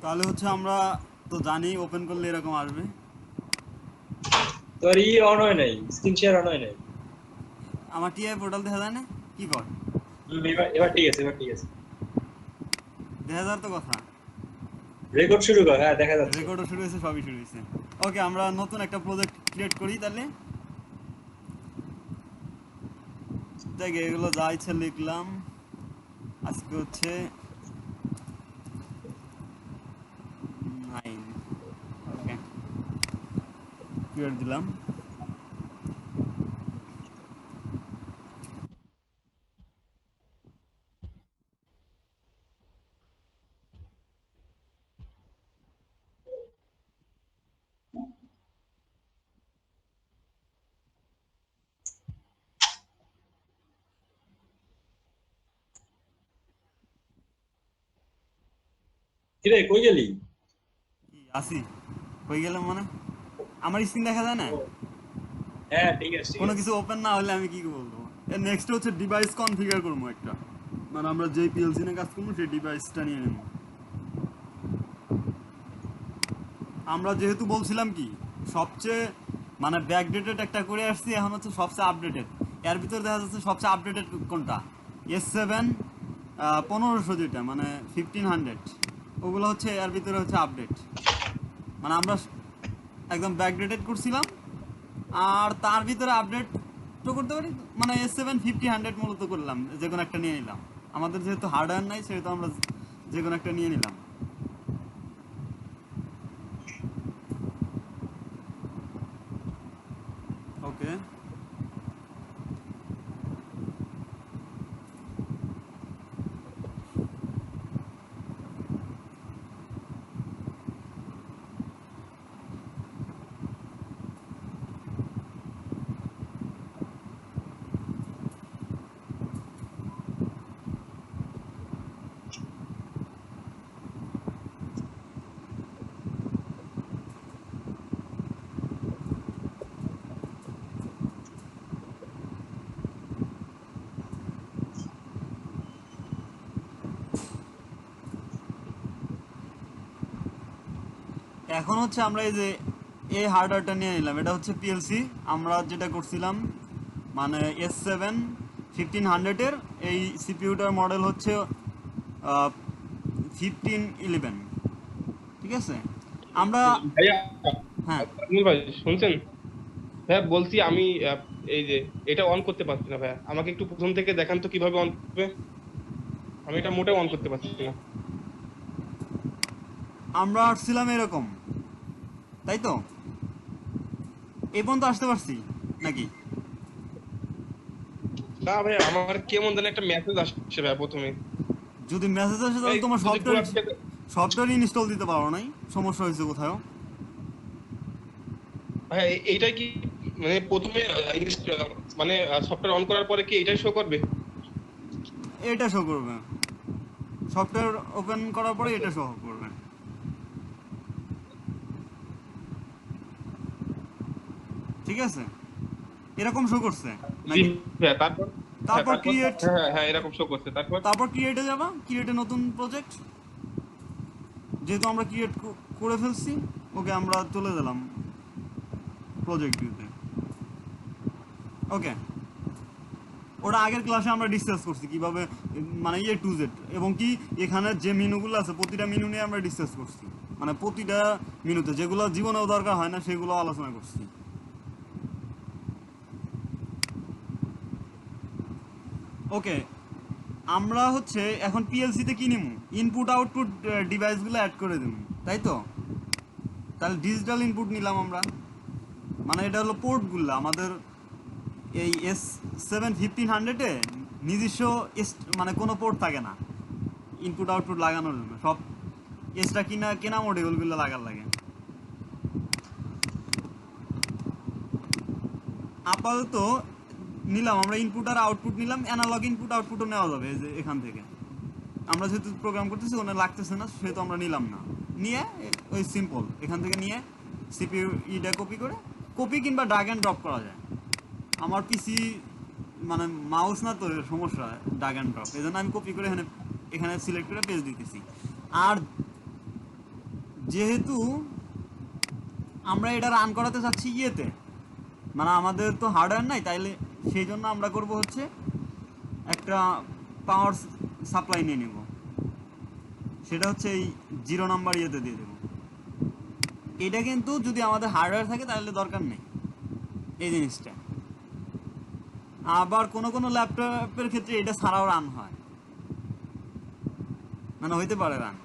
তাহলে হচ্ছে আমরা তো জানি ওপেন করলে এরকম আসবে। তোর অন হয় নাই, স্ক্রিন শেয়ার অন হয় নাই। আমার টিআই পোর্টাল দেখা যায় না, কি কর? এবার এবার ঠিক আছে, এবার ঠিক আছে। দেখা যার তো কথা। রেকর্ড শুরু কর, হ্যাঁ দেখা যাচ্ছে। রেকর্ডও শুরু হয়েছে, সবই শুরু হয়েছে। ওকে, আমরা নতুন একটা প্রজেক্ট ক্রিয়েট করি তাহলে। দেখ, এগুলো যা ইচ্ছে লিখলাম। আজকে হচ্ছে 9। ওকে, ক্রিয়েট দিলাম। কিরে কই গেলি? কি আসি, হয়ে গেলাম মানে? আমার স্ক্রিন দেখা যায় না? ও, হ্যাঁ ঠিক আছে ঠিক কোনো আছে। কিছু ওপেন না হলে আমি কি বলবো? এর নেক্সট হচ্ছে ডিভাইস কনফিগার করবো একটা। মানে আমরা যেই পিএলসি নিয়ে কাজ করবো সেই ডিভাইসটা নিয়ে নেবো। আমরা যেহেতু বলছিলাম কি, সবচেয়ে মানে ব্যাকডেটেড একটা করে আসছি, এখন হচ্ছে সবচেয়ে আপডেটেড। এর ভিতরে দেখা যাচ্ছে সবচেয়ে আপডেটেড কোনটা? S7 1500, যেটা মানে 1500, ওগুলো হচ্ছে এর ভিতরে হচ্ছে আপডেট। মানে আমরা একদম ব্যাকডেটেড করছিলাম, আর তার ভিতরে আপডেট তো করতে পারি। মানে S7 50 100 মূলত করলাম, যে কোনো একটা নিয়ে নিলাম। আমাদের যেহেতু হার্ডওয়্যার নাই, সেহেতু আমরা যে কোনো একটা নিয়ে নিলাম। ওকে, এখন হচ্ছে আমরা এই হার্ডওয়্যারটা নিয়ে নিলাম। এটা হচ্ছে পিএলসি। আমরা যেটা করছিলাম, মানে S7 1500-এর এই সিপিইউটার মডেল হচ্ছে 1511। ঠিক আছে, আমরা। ভাইয়া, হ্যাঁ, আজমল ভাই শুনছেন? ভাইয়া বলছি আমি এই যে এটা অন করতে পারছি না ভাইয়া, আমাকে একটু প্রথম থেকে দেখান তো কিভাবে অন করবে। আমি এটা মোটেও অন করতে পারছি না। আমরা আসছিলাম এরকম, তাই তো? এই পর্যন্ত আসতে পারছি নাকি? না ভাইয়া, আমার কেমন জানি একটা মেসেজ আসছে ভাইয়া প্রথমে। যদি মেসেজ আসে ভাই তাহলে তোমার যদি সফটওয়্যার গোড়া থেকে সফটওয়্যার ইনস্টল দিতে পারো নাই? সমস্যা হয়েছে কোথাও? ভাইয়া এইটাই কি, মানে প্রথমে মানে সফটওয়্যার অন করার পরে কি এটাই শো করবে? এটা শো করবে। সফটওয়্যার ওপেন করার পরে আচ্ছা। এটা শো করবে। ঠিক আছে, এরকম শো করছে জি নাকি? ভাইয়া, তারপর? হ্যাঁ তারপর তারপর, ক্রিয়েট, হ্যাঁ হ্যাঁ হ্যাঁ, এরকম শো করছে, তারপর? তারপর ক্রিয়েটে যাবা। ক্রিয়েটে নতুন প্রজেক্ট, যেহেতু আমরা ক্রিয়েট করে ফেলছি। ওকে, আমরা চলে গেলাম প্রজেক্ট ভিউতে। ওকে, ওটা আগের ক্লাসে আমরা ডিসকাস করছি কিভাবে, মানে A to Z, এবং কি এখানে যে মেনুগুলো আছে প্রতিটা মেনু নিয়ে আমরা ডিসকাস করছি। মানে প্রতিটা মেনুতে যেগুলো জীবনেও দরকার হয় না সেগুলো আলোচনা করছি। ওকে, আমরা হচ্ছে এখন পিএলসিতে কি নিব? ইনপুট আউটপুট ডিভাইসগুলো অ্যাড করে দেব, তাই তো? তাহলে ডিজিটাল ইনপুট নিলাম আমরা। মানে এটা হলো পোর্টগুলো আমাদের। এই S7 1500-এ নিজস্ব মানে কোনো পোর্ট থাকে না ইনপুট আউটপুট লাগানোর জন্য। সব এক্সট্রা কিনা কেনা মডিউলগুলো লাগার লাগে। আপাতত নিলাম আমরা ইনপুট আর আউটপুট নিলাম। অ্যানালগ ইনপুট আউটপুটও নেওয়া যাবে এই যে এখান থেকে। আমরা যেহেতু প্রোগ্রাম করতেছি, ওখানে লাগতেছে না, সেহেতু আমরা নিলাম না। নিয়ে ওই সিম্পল এখান থেকে নিয়ে সিপিইউ ইটা কপি করে, কপি কিংবা ড্রাগ অ্যান্ড ড্রপ করা যায়। আমার পিসি মানে মাউস না তো, সমস্যা ড্রাগ অ্যান্ড ড্রপ, এই জন্য আমি কপি করে এখানে এখানে সিলেক্ট করে পেজ দিতেছি। আর যেহেতু আমরা এটা রান করাতে চাচ্ছি ইয়েতে, মানে আমাদের তো হার্ডওয়্যার নাই, তাইলে সেই জন্য আমরা করব হচ্ছে একটা পাওয়ার সাপ্লাই নিয়ে নেব, সেটা হচ্ছে এই 0 নাম্বার ইয়েতে দিয়ে দেবো। এটা কিন্তু যদি আমাদের হার্ডওয়্যার থাকে তাহলে দরকার নেই এই জিনিসটা। আবার কোনো কোনো ল্যাপটপের ক্ষেত্রে এটা ছাড়াও রান হয়, মানে হইতে পারে রান,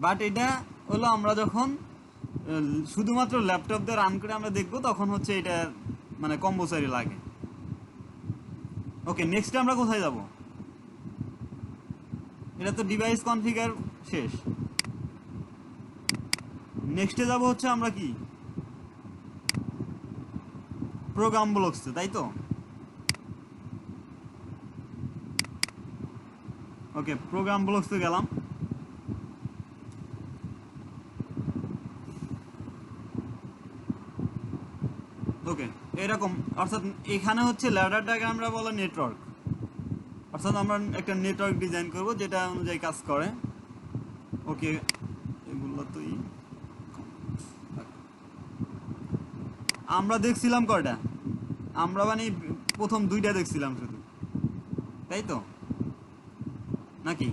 বাট এটা হলো আমরা যখন শুধুমাত্র ল্যাপটপ দিয়ে রান করে আমরা দেখবো তখন হচ্ছে এটা মানে কম্পালসারি লাগে। ওকে, নেক্সট আমরা কোথায় যাব? এটা তো ডিভাইস কনফিগার শেষ। নেক্সটে যাব হচ্ছে আমরা কি প্রোগ্রাম ব্লকসে, তাই তো? ওকে, প্রোগ্রাম ব্লকসে গেলাম। ওকে, এরকম, অর্থাৎ এখানে হচ্ছে ল্যাডার ডায়াগ্রামটা বলে নেটওয়ার্ক, অর্থাৎ আমরা একটা নেটওয়ার্ক ডিজাইন করব যেটা অনুযায়ী কাজ করে। ওকে, এগুলো তো আমরা দেখছিলাম কয়টা? আমরা মানে প্রথম 2টা দেখছিলাম শুধু, তাই তো নাকি?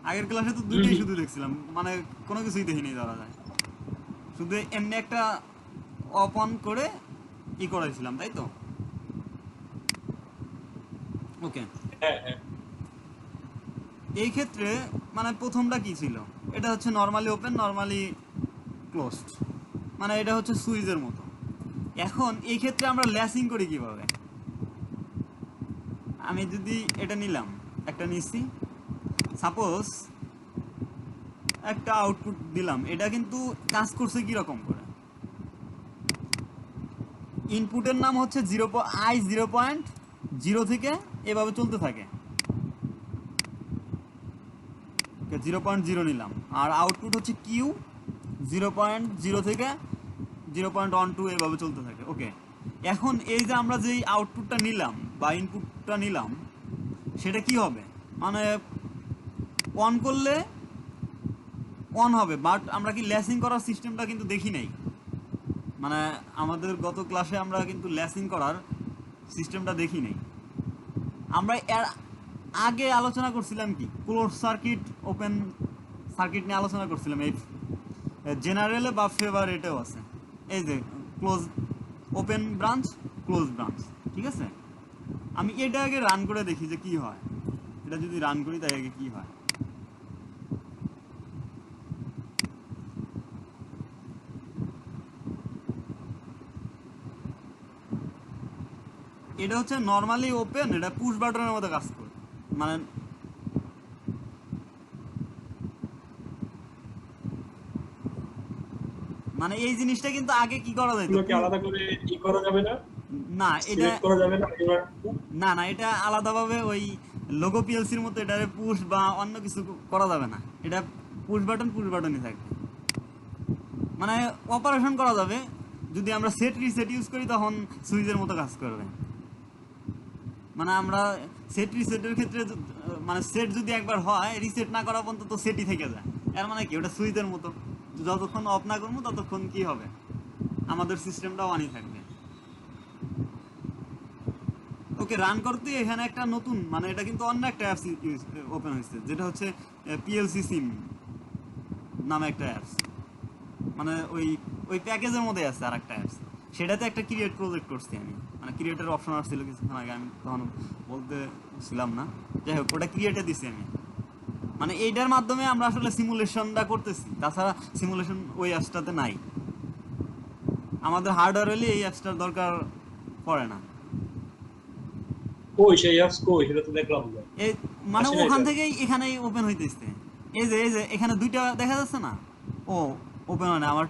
আগের ক্লাসে তো 2টাই শুধু দেখছিলাম, মানে কোনো কিছুই দেখিনি ধরা যায়, শুধু এমনি একটা অফ অন করে ই করাইছিলাম, তাই তো? ওকে, হ্যাঁ হ্যাঁ এই ক্ষেত্রে মানে প্রথমটা কি ছিল? এটা হচ্ছে নর্মালি ওপেন, নর্মালি ক্লোজড, মানে এটা হচ্ছে সুইচের মতো। এখন এই ক্ষেত্রে আমরা ল্যাসিং করি কিভাবে? আমি যদি এটা নিলাম, একটা নিচ্ছি, সাপোজ একটা আউটপুট দিলাম, এটা কিন্তু কাজ করছে কিরকম করে? ইনপুটের নাম হচ্ছে I0.0 থেকে এভাবে চলতে থাকে, 0.0 নিলাম, আর আউটপুট হচ্ছে কিউ 0.0 থেকে 0.12 এভাবে চলতে থাকে। ওকে, এখন এই যে আমরা যেই আউটপুটটা নিলাম বা ইনপুটটা নিলাম সেটা কি হবে? মানে অন করলে অন হবে, বাট আমরা কি ল্যাসিং করার সিস্টেমটা কিন্তু দেখি নাই। মানে আমাদের গত ক্লাসে আমরা কিন্তু ল্যাসিং করার সিস্টেমটা দেখি নাই। আমরা এর আগে আলোচনা করছিলাম কি ক্লোজ সার্কিট ওপেন সার্কিট নিয়ে আলোচনা করছিলাম, এই জেনারেলে বা ফেভারেটেও আছে, এই যে close open branch close branch, ঠিক আছে? আমি এটা আগে রান করে দেখি যে কি হয়, এটা যদি রান করি তাই আগে কি হয়। এটা হচ্ছে নর্মালি ওপেন, এটা পুশ বাটনের মতো কাজ করে, মানে মানে এই জিনিসটা কিন্তু আগে কি করা যেত? এগুলোকে আলাদা করে ই করা যাবে না, না এটা সিলেক্ট করা যাবে না এবার? না, এটা আলাদাভাবে ওই লোগো পিএলসির মতো এটা পুশ বা অন্য কিছু করা যাবে না, এটা পুশ বাটনই থাকবে। মানে অপারেশন করা যাবে, যদি আমরা সেট রিসেট ইউজ করি তখন সুইচের মতো কাজ করবে। মানে আমরা সেট রিসেটের ক্ষেত্রে মানে সেট যদি একবার হয়, রিসেট না করা পর্যন্ত তো সেটই থেকে যায়, এর মানে কি ওটা সুইচের মতো, যতক্ষণ অফ না করবো ততক্ষণ কি হবে, আমাদের সিস্টেমটা অনই থাকবে। ওকে, রান করতে এখানে একটা নতুন, মানে এটা কিন্তু অন্য একটা অ্যাপস ওপেন হয়েছে, যেটা হচ্ছে পিএলসি সিম নামে একটা অ্যাপস, মানে ওই ওই প্যাকেজের মধ্যে আছে আর একটা অ্যাপস, সেটাতে একটা ক্রিয়েট প্রজেক্ট করছি আমি, মানে ক্রিয়েটের অপশন আসছিল কিছুক্ষণ আগে, আমি তখন বলতে ছিলাম না, যাই হোক ওটা ক্রিয়েটে দিছি আমি। মানে এইটার মাধ্যমে আমরা আসলে সিমুলেশনটা করতেছি, তাছাড়া সিমুলেশন ওই অ্যাপসটাতে নাই, আমাদের হার্ডওয়্যার হলে এই অ্যাপসটার দরকার পড়ে না। কই সেই অ্যাপস কই, সেটা তো দেখলাম না। এই মানে আসে নাই ওখান তো। থেকেই এখানেই ওপেন হইতেছে, এই যে এখানে 2টা দেখা যাচ্ছে না? ও ওপেন হয় না, আমার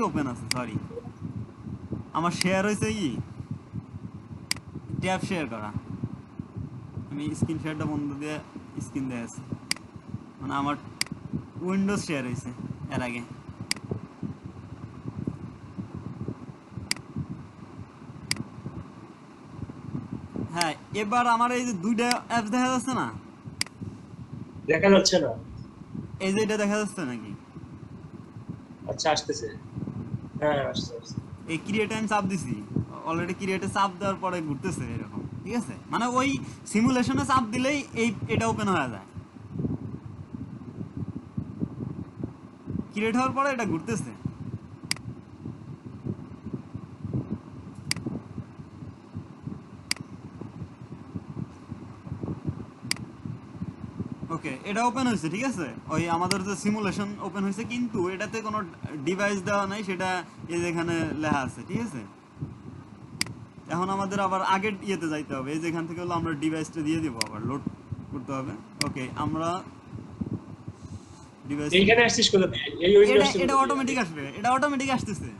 ওপেন আছে, সরি, আমার শেয়ার হয়েছে ট্যাব শেয়ার করা, আমি স্ক্রিন শেয়ারটা বন্ধ দিয়ে স্ক্রিন দিয়ে আছি, মানে আমার উইন্ডোজ শেয়ার হয়েছে এর আগে। হ্যাঁ, এবার আমার এই যে 2টা অ্যাপস দেখা যাচ্ছে না? দেখা যাচ্ছে না। এই যে এটা দেখা যাচ্ছে নাকি? আচ্ছা আসতেছে, হ্যাঁ আসছে আসছে। এই ক্রিয়েটে আমি চাপ দিছি, অলরেডি ক্রিয়েটে চাপ দেওয়ার পরে ঘুরতেছে এরকম, ঠিক আছে? মানে ওই সিমুলেশনে চাপ দিলেই এটা ওপেন হয়ে যায়, ক্রিয়েট হওয়ার পরে এটা ঘুরতেছে। ওকে, এটা ওপেন হয়েছে, ঠিক আছে? ওই আমাদের যে সিমুলেশন ওপেন হয়েছে, কিন্তু এটাতে কোনো ডিভাইস দেওয়া নাই, সেটা এই যে এখানে লেখা আছে, ঠিক আছে? এখন আমাদের আবার আগের ইয়েতে যাইতে হবে, এই যে এখান থেকে হলো আমরা ডিভাইসটা দিয়ে দিব, আবার লোড করতে হবে। ওকে, আমরা ডিভাইস, এইখানে আসছিস কোথা থেকে? এই উইন্ডো এটা আসছে এটা কোথা থেকে? অটোমেটিক আসবে, এটা অটোমেটিক আসতেছে,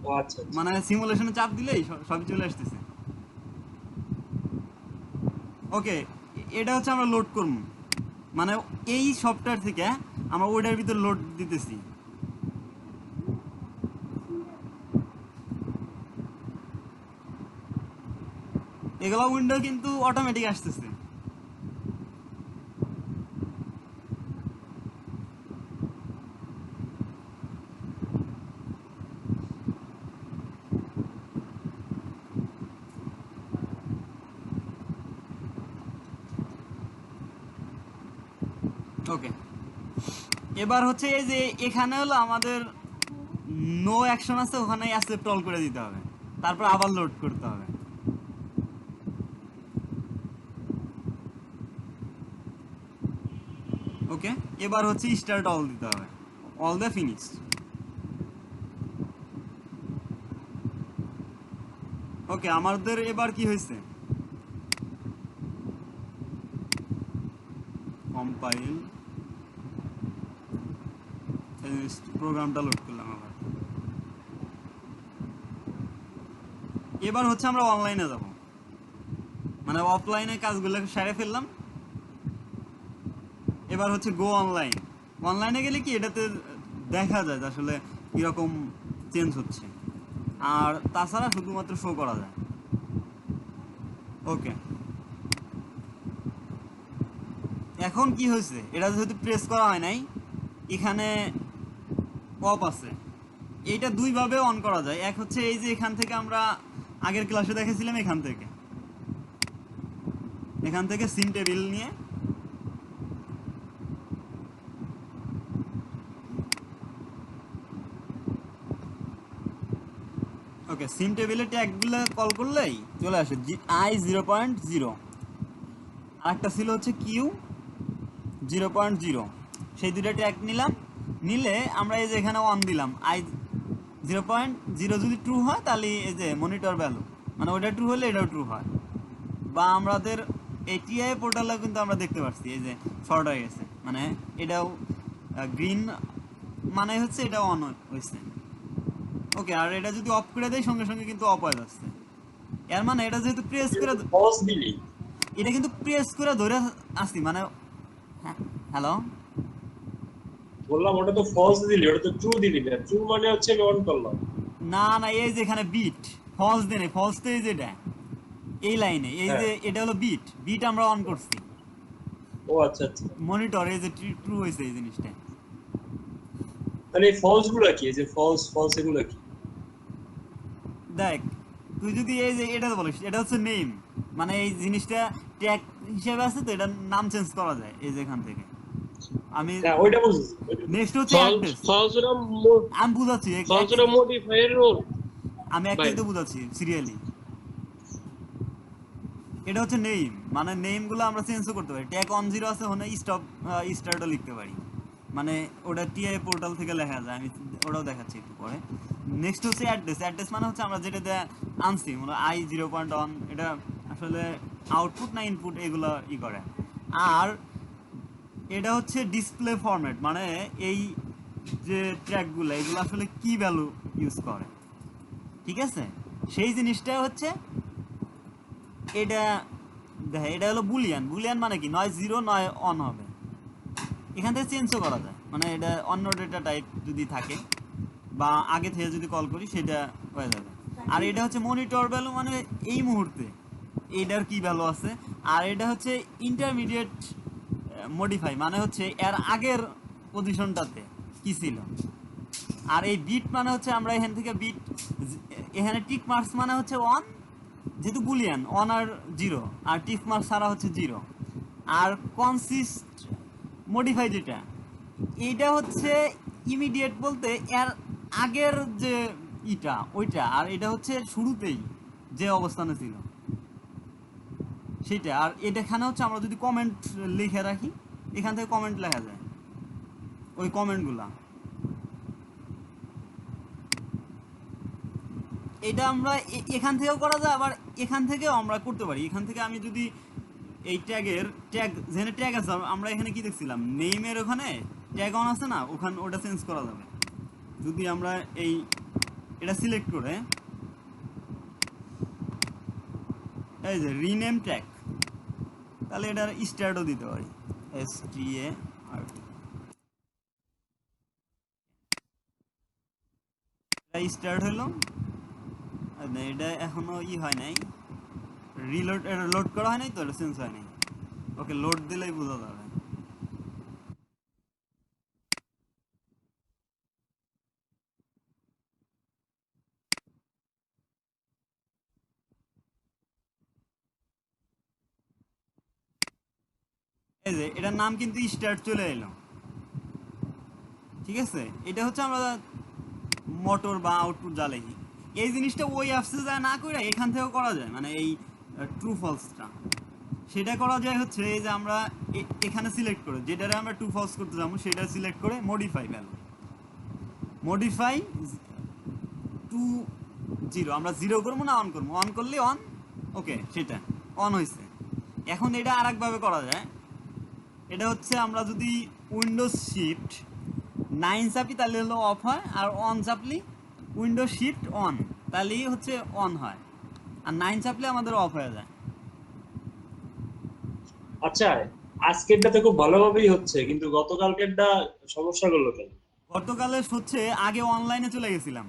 ও আচ্ছা আচ্ছা। মানে সিমুলেশনে চাপ দিলেই সবই চলে আসতেছে। ওকে, এটা হচ্ছে আমরা লোড করব, মানে এই সফটওয়্যার থেকে আমরা ওইটার ভিতর লোড দিতেছি। এগুলো উইন্ডো কিন্তু অটোমেটিক আসতেছে। ওকে, এবার হচ্ছে এই যে এখানে হলো আমাদের নো অ্যাকশন আছে, ওখানে অ্যাকসেপ্ট অল করে দিতে হবে, তারপর আবার লোড করতে হবে। ওকে, এবার হচ্ছে স্টার্ট অল দিতে হবে, অল দ্য ফিনিশ। ওকে, আমাদের এবার কি হয়েছে, কম্পাইল, প্রোগ্রামটা লোড করলাম আবার। এবার হচ্ছে আমরা অনলাইনে যাব, মানে অফলাইনে কাজগুলো সেরে ফেললাম, এবার হচ্ছে গো অনলাইন। অনলাইনে গেলে কি এটাতে দেখা যায় যে আসলে কিরকম চেঞ্জ হচ্ছে, আর তাছাড়া শুধুমাত্র শো করা যায়। ওকে, এখন কি হয়েছে, এটা যেহেতু প্রেস করা হয় নাই, এখানে অফ আছে। এইটা দুইভাবে অন করা যায়, এক হচ্ছে এই যে এখান থেকে আমরা আগের ক্লাসে দেখেছিলাম, এখান থেকে সিম টেবিল নিয়ে ওকে, সিম টেবিলে ট্যাগগুলো কল করলেই চলে আসে, i 0.0, আর একটা ছিল হচ্ছে কিউ 0.0, সেই দুটো ট্যাগ নিলাম, নিলে আমরা এই যে এখানে অন দিলাম, i 0.0 যদি ট্রু হয় তাহলে এই যে মনিটর ভ্যালু, মানে ওটা ট্রু হলে এটাও ট্রু হয়। বা আমাদের এটিআই পোর্টালে কিন্তু আমরা দেখতে পাচ্ছি এই যে শর্ট হয়ে গেছে, মানে এটাও গ্রিন, মানে হচ্ছে এটা অন হয়েছে। ওকে, আর এটা যদি অফ করে দেয় সঙ্গে সঙ্গে কিন্তু অফ হয়ে যাচ্ছে, এর মানে এটা যেহেতু প্রেস করে, পজ দিলি? এটা কিন্তু প্রেস করে ধরে আসি, মানে হ্যালো, বললাম ওটা তো ফলস দিলি, ওটা তো ট্রু দিলি না। ট্রু মানে হচ্ছে আমি অন করলাম। না না, এই যে এখানে বিট ফলস দেনে, ফলস তো এই যে এটা এই লাইনে, এই হ্যাঁ। যে এটা হলো বিট, বিট আমরা অন করছি, ও আচ্ছা আচ্ছা। মনিটর এই যে ট্রু হয়েছে এই জিনিসটা। তাহলে এই ফলস গুলা কি? এই যে ফলস ফলস এগুলো কি? দেখ, তুই যদি এই যে এটা বলিস, এটা হচ্ছে নেম, মানে এই জিনিসটা ট্যাগ হিসেবে আছে, তো এটার নাম চেঞ্জ করা যায় এই যে এখান থেকে। আমি হ্যাঁ ওইটা বুঝছি। নেক্সট হচ্ছে অ্যাড্রেস, আমি বুঝাচ্ছি আমি একটাই তো বুঝাচ্ছি সিরিয়ালি। এটা হচ্ছে নেম, মানে নেম গুলো আমরা চেঞ্জও করতে পারি, ট্যাগ অন 0 আছে, ওখানে স্টার্টও লিখতে পারি, মানে ওটা টিআই পোর্টাল থেকে লেখা যায়, আমি ওটাও দেখাচ্ছি একটু পরে। নেক্সট হচ্ছে অ্যাড্রেস, অ্যাড্রেস মানে হচ্ছে আমরা যেটা আনছি, মানে i 0.1, এটা আসলে আউটপুট না ইনপুট এগুলো করে। আর এটা হচ্ছে ডিসপ্লে ফরম্যাট, মানে এই যে ট্র্যাকগুলো এগুলো আসলে কি ভ্যালু ইউজ করে, ঠিক আছে? সেই জিনিসটা হচ্ছে এটা, দেখে এটা হলো বুলিয়ান, বুলিয়ান মানে কি, নয় 0 নয় অন হবে, এখান থেকে চেঞ্জও করা যায়, মানে এটা অন্য ডেটা টাইপ যদি থাকে বা আগে থেকে যদি কল করি সেটা হয়ে যাবে। আর এটা হচ্ছে মনিটর ভ্যালু, মানে এই মুহূর্তে এইটার কি ভ্যালু আছে। আর এটা হচ্ছে ইন্টারমিডিয়েট মডিফাই মানে হচ্ছে এর আগের পজিশনটাতে কি ছিল। আর এই বিট মানে হচ্ছে আমরা এখান থেকে বিট, এখানে টিক মার্কস মানে হচ্ছে অন, যেহেতু বুলিয়ান অন আর জিরো, আর টিক মার্কস ছাড়া হচ্ছে জিরো। আর কনসিস্ট মডিফাই যেটা, এইটা হচ্ছে ইমিডিয়েট বলতে এর আগের যে ইটা ওইটা, আর এটা হচ্ছে শুরুতেই যে অবস্থানে ছিল সেটা। আর এখানে হচ্ছে আমরা যদি কমেন্ট লিখে রাখি, এখান থেকে কমেন্ট লেখা যায়, ওই কমেন্টগুলা। এটা আমরা এখান থেকেও করা যায়, আবার এখান থেকেও আমরা করতে পারি। এখান থেকে আমি যদি এই ট্যাগের ট্যাগ, যেখানে ট্যাগ আছে, আমরা এখানে কি দেখছিলাম নেইমের ওখানে ট্যাগ অন আছে না, ওখানে ওটা চেঞ্জ করা যাবে। যদি আমরা এটা সিলেক্ট করে এই যে রিনেম ট্যাগ, তাহলে এটার স্টার্টও দিতে পারি, START। এটা স্টার্ট হলো, এটা এখনো হয় নাই, রিলোড, এটা লোড করা হয় নাই তো, এটা চেঞ্জ হয় নাই। ওকে, লোড দিলেই বোঝা যাবে। এই যে এটার নাম কিন্তু স্টার্ট চলে এলো, ঠিক আছে। এটা হচ্ছে আমরা মোটর বা আউটপুট যা লিখি, এই জিনিসটা ওই অ্যাপসে যা না করে এখান থেকেও করা যায়। মানে এই ট্রু ফলসটা সেটা করা যায় হচ্ছে এই যে আমরা এখানে সিলেক্ট করে, যেটারে আমরা ট্রু ফলস করতে যাবো সেটা সিলেক্ট করে modify value, modify to zero, আমরা জিরো করবো না অন করবো, অন করলে অন, ওকে সেটা অন হয়েছে। এখন এটা আর একভাবে করা যায়, এটা হচ্ছে আমরা যদি উইন্ডোজ শিফট 9 চাপি তাহলে হলো অফ হয়, আর অন চাপলি উইন্ডোজ শিফট অন তাহলেই হচ্ছে অন হয়, আর 9 চাপলে আমাদের অফ হয়ে যায়। আচ্ছা, আজকেরটা তো খুব ভালোভাবেই হচ্ছে, কিন্তু গতকালকেরটা সমস্যা করলো কেন? গতকালে হচ্ছে আগে অনলাইনে চলে গেছিলাম,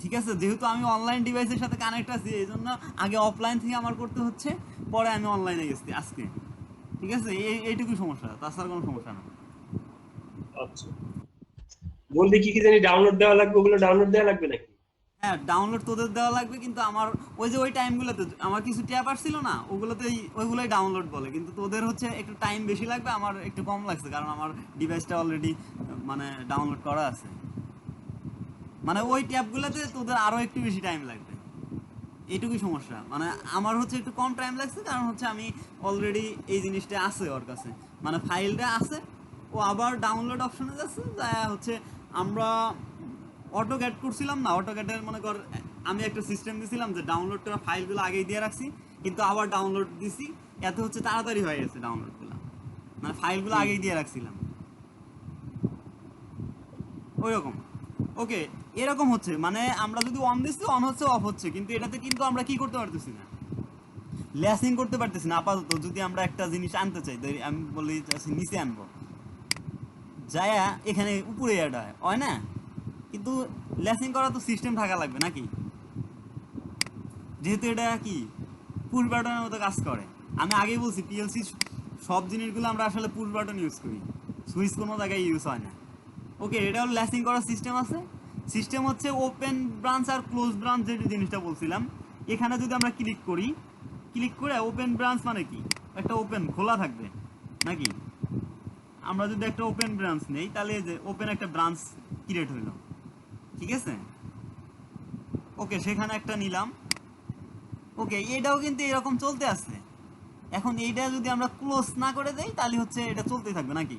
ঠিক আছে, যেহেতু আমি অনলাইন ডিভাইসের সাথে কানেক্ট আছি এই জন্য আগে অফলাইন থেকে আমার করতে হচ্ছে, পরে আমি অনলাইনে গেছি আজকে, ঠিক আছে। এইটুকু সমস্যা, তাছাড়া কোনো সমস্যা না। আচ্ছা, বলতে কি কি জানি ডাউনলোড দেওয়া লাগবে, ওগুলো ডাউনলোড দেওয়া লাগবে নাকি? হ্যাঁ, ডাউনলোড তোদের দেওয়া লাগবে, কিন্তু আমার ওই যে ওই টাইমগুলোতে আমার কিছু ট্যাব আসছিল না, ওগুলোতেই ওইগুলোই ডাউনলোড বলে, কিন্তু তোদের হচ্ছে একটু টাইম বেশি লাগবে, আমার একটু কম লাগছে, কারণ আমার ডিভাইসটা অলরেডি মানে ডাউনলোড করা আছে। মানে ওই ট্যাবগুলোতে তোদের আরও একটু বেশি টাইম লাগবে, এইটুকুই সমস্যা। মানে আমার হচ্ছে একটু কম টাইম লাগছে, কারণ হচ্ছে আমি অলরেডি এই জিনিসটা আছে ওর কাছে, মানে ফাইলটা আছে, ও আবার ডাউনলোড অপশনে যাচ্ছে, যা হচ্ছে আমরা অটো ক্যাট করছিলাম না, অটো ক্যাটের মনে কর আমি একটা সিস্টেম দিছিলাম যে ডাউনলোড করা ফাইলগুলো আগেই দিয়ে রাখছি, কিন্তু আবার ডাউনলোড দিছি, এত হচ্ছে তাড়াতাড়ি হয়ে গেছে ডাউনলোডগুলো, মানে ফাইলগুলো আগেই দিয়ে রাখছিলাম ওই রকম। ওকে, এরকম হচ্ছে, মানে আমরা যদি অন দিচ্ছি অন হচ্ছে, অফ হচ্ছে, কিন্তু এটাতে কিন্তু আমরা কি করতে পারতেছি না, লেসিং করতে পারতেছি না আপাতত। যদি আমরা একটা জিনিস আনতে চাই, আমি বলি নিচে আনবো, যায়া এখানে উপরে অ্যাড হয় না, কিন্তু লেসিং করা তো সিস্টেম থাকা লাগবে নাকি, যেহেতু এটা কি পুশ বাটনের মতো কাজ করে। আমি আগেই বলছি পিএলসি সব জিনিসগুলো আমরা আসলে পুশ বাটন ইউজ করি, সুইচ কোনো জায়গায় ইউজ হয় না। ওকে, এটাও ল্যাসিং করার সিস্টেম আছে। সিস্টেম হচ্ছে ওপেন ব্রাঞ্চ আর ক্লোজ ব্রাঞ্চ, যে জিনিসটা বলছিলাম, এখানে যদি আমরা ক্লিক করি, ক্লিক করে ওপেন ব্রাঞ্চ মানে কি, একটা ওপেন খোলা থাকবে নাকি, আমরা যদি একটা ওপেন ব্রাঞ্চ নেই তাহলে যে ওপেন একটা ব্রাঞ্চ ক্রিয়েট হইলো, ঠিক আছে। ওকে, সেখানে একটা নিলাম। ওকে, এটাও কিন্তু এরকম চলতে আসছে। এখন এইটা যদি আমরা ক্লোজ না করে দেই তাহলে হচ্ছে এটা চলতেই থাকবে নাকি।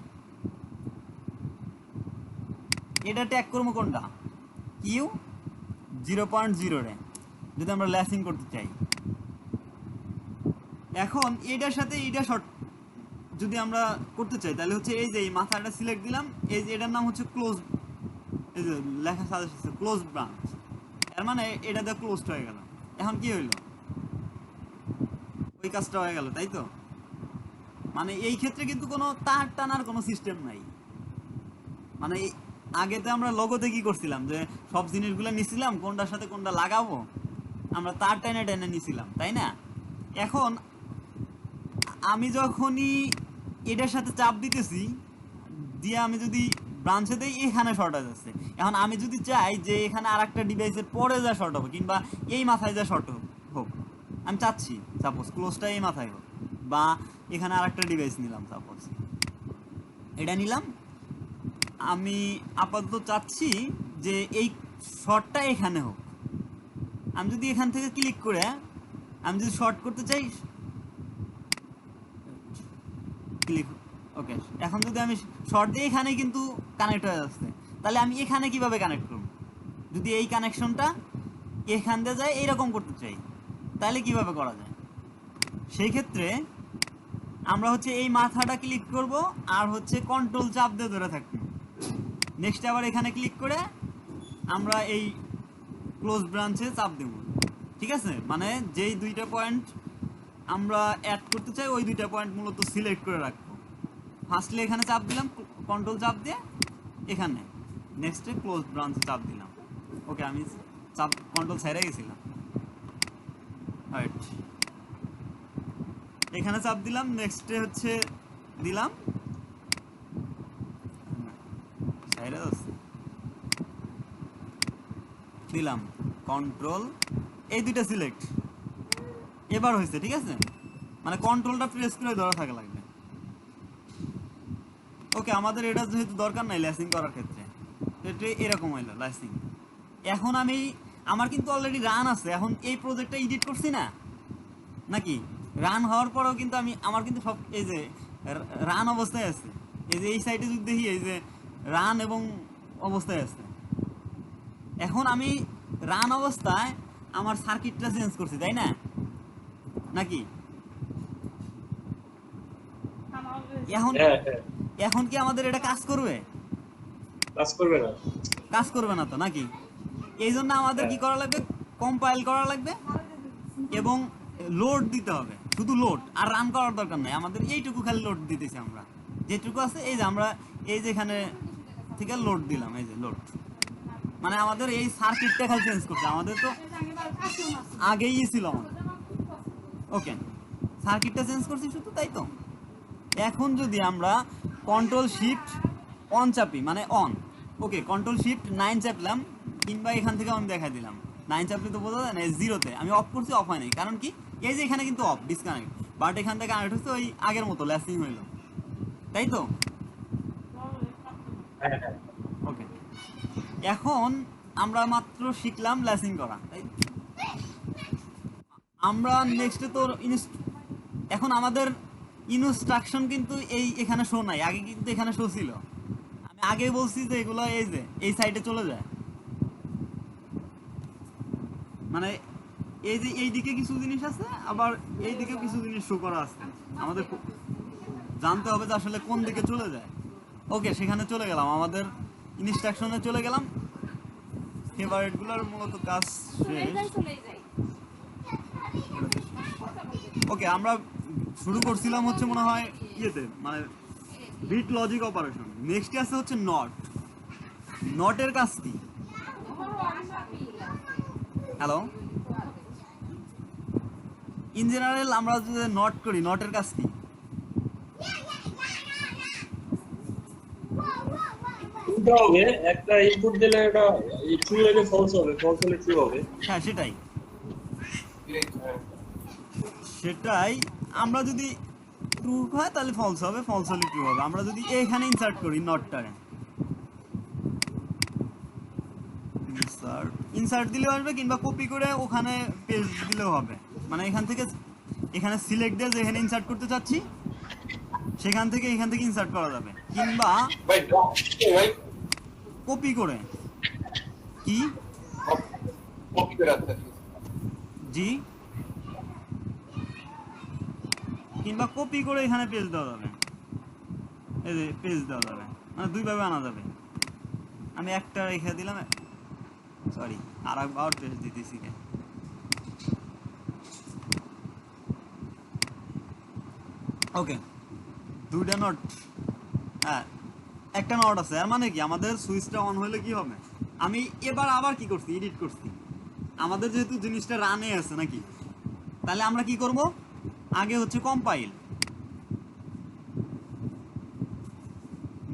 এটা ট্যাগ করবো কোনটা, কিউ 0.0 রে, যদি আমরা ল্যাসিং করতে চাই। এখন এটার সাথে এইটা শর্ট যদি আমরা করতে চাই তাহলে হচ্ছে এই যে এই মাথাটা সিলেক্ট দিলাম, এই যে এটার নাম হচ্ছে ক্লোজ, এই যে লেখা সাজেস্ট আছে ক্লোজ ব্রাঞ্চ, এর মানে এটা দিয়ে ক্লোজড হয়ে গেল। এখন কি হইলো, ওই কাজটা হয়ে গেল, তাই তো। মানে এই ক্ষেত্রে কিন্তু কোনো তার টানার কোনো সিস্টেম নাই। মানে আগেতে আমরা লোগোতে কি করছিলাম, যে সব জিনিসগুলো নিছিলাম, কোনটার সাথে কোনটা লাগাবো আমরা তার টেনে টেনে নিছিলাম, তাই না। এখন আমি যখনই এটার সাথে চাপ দিতেছি, দিয়ে আমি যদি ব্রাঞ্চে দেই এখানে শর্ট হয়ে যাচ্ছে। এখন আমি যদি চাই যে এখানে আর একটা ডিভাইসের পরে যা শর্ট হবে কিংবা এই মাথায় যা শর্ট হোক, আমি চাচ্ছি সাপোজ ক্লোজটা এই মাথায় হোক, বা এখানে আর একটা ডিভাইস নিলাম, সাপোজ এটা নিলাম, আমি আপাতত চাচ্ছি যে এই শর্টটা এখানে হোক। আমি যদি এখান থেকে ক্লিক করে আমি যদি শর্ট করতে চাই, ক্লিক, ওকে, এখন যদি আমি শর্ট দিয়ে এখানে কিন্তু কানেক্ট হয়ে যাচ্ছে, তাহলে আমি এখানে কিভাবে কানেক্ট করব? যদি এই কানেকশনটা এখান দিয়ে যায় এইরকম করতে চাই, তাহলে কিভাবে করা যায়? সেই ক্ষেত্রে আমরা হচ্ছে এই মাথাটা ক্লিক করব আর হচ্ছে কন্ট্রোল চাপ দিয়ে ধরে থাকবো। নেক্সট আবার এখানে ক্লিক করে আমরা এই ক্লোজ ব্রাঞ্চে চাপ দেব। ঠিক আছে, মানে যেই দুইটা পয়েন্ট আমরা অ্যাড করতে চাই ওই দুইটা পয়েন্ট মূলত সিলেক্ট করে রাখবো। ফার্স্টলি এখানে চাপ দিলাম, কন্ট্রোল চাপ দিয়ে এখানে, নেক্সটে ক্লোজ ব্রাঞ্চে চাপ দিলাম। ওকে, আমি চাপ কন্ট্রোল ছেড়ে গেছিলাম, রাইট, এখানে চাপ দিলাম, নেক্সটে হচ্ছে দিলাম, ছেড়ে যাচ্ছে, দিলাম কন্ট্রোল, এই দুইটা সিলেক্ট, এবার হয়েছে। ঠিক আছে, মানে কন্ট্রোলটা প্রেস করে ধরা থাকা লাগবে। ওকে, আমাদের এটা যেহেতু দরকার নাই ল্যাসিং করার ক্ষেত্রে, এটা এরকম হইলো ল্যাসিং। এখন আমি, আমার কিন্তু অলরেডি রান আছে, এখন এই প্রজেক্টটা এডিট করছি না নাকি, রান হওয়ার পরেও কিন্তু আমার কিন্তু সব এই যে রান অবস্থায় আছে। এই যে এই সাইডে যদি দেখি এই যে রান এবং অবস্থায় আছে। এখন আমি রান অবস্থায় আমার সার্কিটটা চেঞ্জ করছি, তাই না নাকি? এখন হ্যাঁ হ্যাঁ, এখন কি আমাদের এটা কাজ করবে? কাজ করবে না। কাজ করবে না তো নাকি? এই জন্য আমাদের কি করা লাগবে? কম্পাইল করা লাগবে এবং লোড দিতে হবে, শুধু লোড, আর রান করার দরকার নাই। আমাদের এইটুকু খালি লোড দিতেছি আমরা, যেটুকু আছে এই যে আমরা এই যে এখানে থেকে লোড দিলাম, এই যে লোড, মানে আমাদের এই সার্কিটটা খালি চেঞ্জ করছে, আমাদের তো আগেই ছিল আমাদের। ওকে, সার্কিটটা চেঞ্জ করছি শুধু, তাই তো। এখন যদি আমরা কন্ট্রোল শিফট অন চাপি, মানে অন, ওকে, কন্ট্রোল শিফট 9 চাপলাম, কিংবা এখান থেকে আমি দেখাই দিলাম 9 চাপলে তো বোঝা যায় না, জিরোতে আমি অফ করছি, অফ হয় নাই, কারণ কি এই যে এখানে কিন্তু অফ ডিসকানেক্ট, বাট এখান থেকে কানেক্ট হচ্ছে ওই আগের মতো ল্যাসিং হইল, তাই তো। হ্যাঁ হ্যাঁ, ওকে, এখন আমরা মাত্র শিখলাম ল্যাসিং করা, তাই আমরা নেক্সটে তো এখন আমাদের ইনস্ট্রাকশন কিন্তু এই এখানে শো নাই, আগে কিন্তু এখানে শো ছিল। আমি আগে বলছি যে এগুলো এই যে এই সাইডে চলে যায়, মানে এই যে এই দিকে কিছু জিনিস আছে, আবার এই দিকে কিছু জিনিস শো করা আছে, আমাদের জানতে হবে যে আসলে কোন দিকে চলে যায়। ওকে, সেখানে চলে গেলাম, আমাদের ইনস্ট্রাকশনে চলে গেলাম, ফেভারিটগুলোর মূলত কাজ শেষ। ওকে, আমরা শুরু করছিলাম হচ্ছে মনে হয় ইয়েতে, মানে বিট লজিক অপারেশন। নেক্সট আছে হচ্ছে নট। নটের কাজ কি? হ্যালো, ইন জেনারেল আমরা যদি নট করি, নটের কাজ কি? কোনটা হবে? একটা ইনপুট দিলে এটা ট্রু হলে ফলস হবে, ফলস হলে ট্রু হবে। হ্যাঁ, সেটাই সেটাই আমরা যদি ট্রু হয় তাহলে ফলস হবে, ফলস হলে ট্রু হবে। আমরা যদি এখানে ইনসার্ট করি নটটারে, ইনসার্ট দিলেও আসবে, কিংবা কপি করে ওখানে পেস্ট দিলেও হবে। মানে এখান থেকে এখানে সিলেক্ট দিয়ে যেখানে ইনসার্ট করতে চাচ্ছি সেখান থেকে এখান থেকে ইনসার্ট করা যাবে, কিংবা ভাই কপি করে, কি কপি করে রাখতে জি, কিংবা কপি করে এখানে পেজ দেওয়া যাবে, এই যে পেজ দেওয়া যাবে, মানে দুইভাবে আনা যাবে। আমি একটা রেখে দিলাম, সরি আর একবার পেজ দিতেছি। ওকে, দুইটা নট, হ্যাঁ একটা নট আছে। আর মানে কি আমাদের সুইচটা অন হলে কি হবে? আমি এবার আবার কি করছি, এডিট করছি। আমাদের যেহেতু জিনিসটা রানে আছে নাকি, তাহলে আমরা কি করব? আগে হচ্ছে কম্পাইল,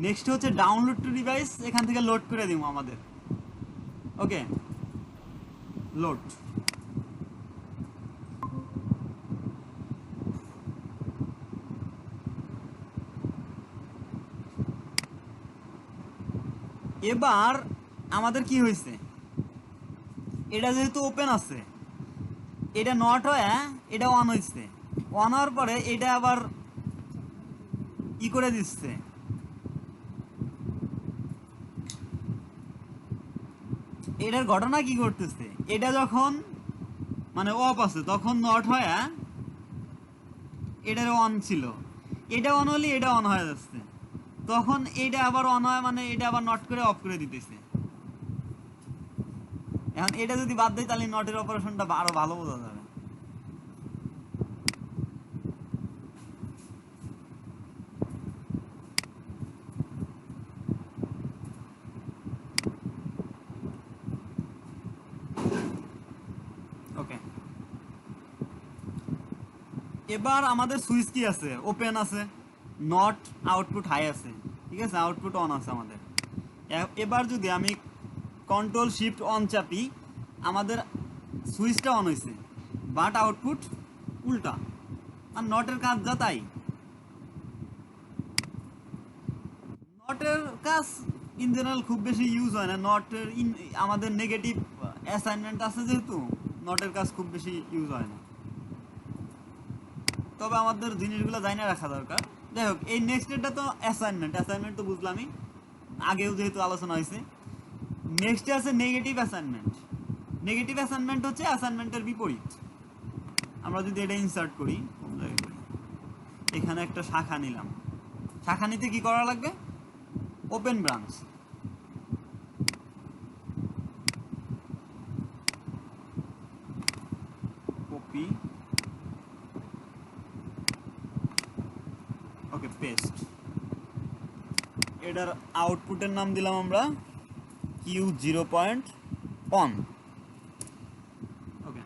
নেক্সট হচ্ছে ডাউনলোড টু ডিভাইস, এখান থেকে লোড করে দিব আমাদের। ওকে, লোড। এবার আমাদের কি হয়েছে, এটা যেহেতু ওপেন আছে, এটা নট হয়ে এটা অন হয়েছে। অন হওয়ার পরে এটা আবার ই করে দিচ্ছে, এটার ঘটনা কি করতেছে, এটা যখন মানে অফ আছে তখন নট হয়ে এটার অন ছিল, এটা অন হলে এটা অন হয়ে যাচ্ছে, তখন এটা আবার অন হয় মানে এটা আবার নট করে অফ করে দিতেছে। এখন এটা যদি বাদ দেয় তাহলে নটের অপারেশনটা আরো ভালো বোঝা যাবে। ওকে, এবার আমাদের সুইচ কি আছে, ওপেন আছে, নট আউটপুট হাই আছে, ঠিক আছে, আউটপুট অন আছে আমাদের। এবার যদি আমি কন্ট্রোল শিফট অন চাপি, আমাদের সুইচটা অন হয়েছে বাট আউটপুট উল্টা, আর নটের কাজ যা তাই। নটের কাজ ইন জেনারেল খুব বেশি ইউজ হয় না, নটের আমাদের নেগেটিভ অ্যাসাইনমেন্ট আছে যেহেতু নটের কাজ খুব বেশি ইউজ হয় না, তবে আমাদের জিনিসগুলো জানা রাখা দরকার। যাই হোক, এই নেক্সট এটা তো অ্যাসাইনমেন্ট, অ্যাসাইনমেন্ট তো বুঝলামই, আগেও যেহেতু আলোচনা হয়েছে। নেক্সটে আছে নেগেটিভ অ্যাসাইনমেন্ট। নেগেটিভ অ্যাসাইনমেন্ট হচ্ছে অ্যাসাইনমেন্টের বিপরীত। আমরা যদি এটা ইনসার্ট করি, কোন জায়গায় করি, এখানে একটা শাখা নিলাম, শাখা নিতে কি করা লাগবে, ওপেন ব্রাঞ্চ, কপি, ওকে পেস্ট। এটার আউটপুটের নাম দিলাম আমরা Q0.on। ওকে,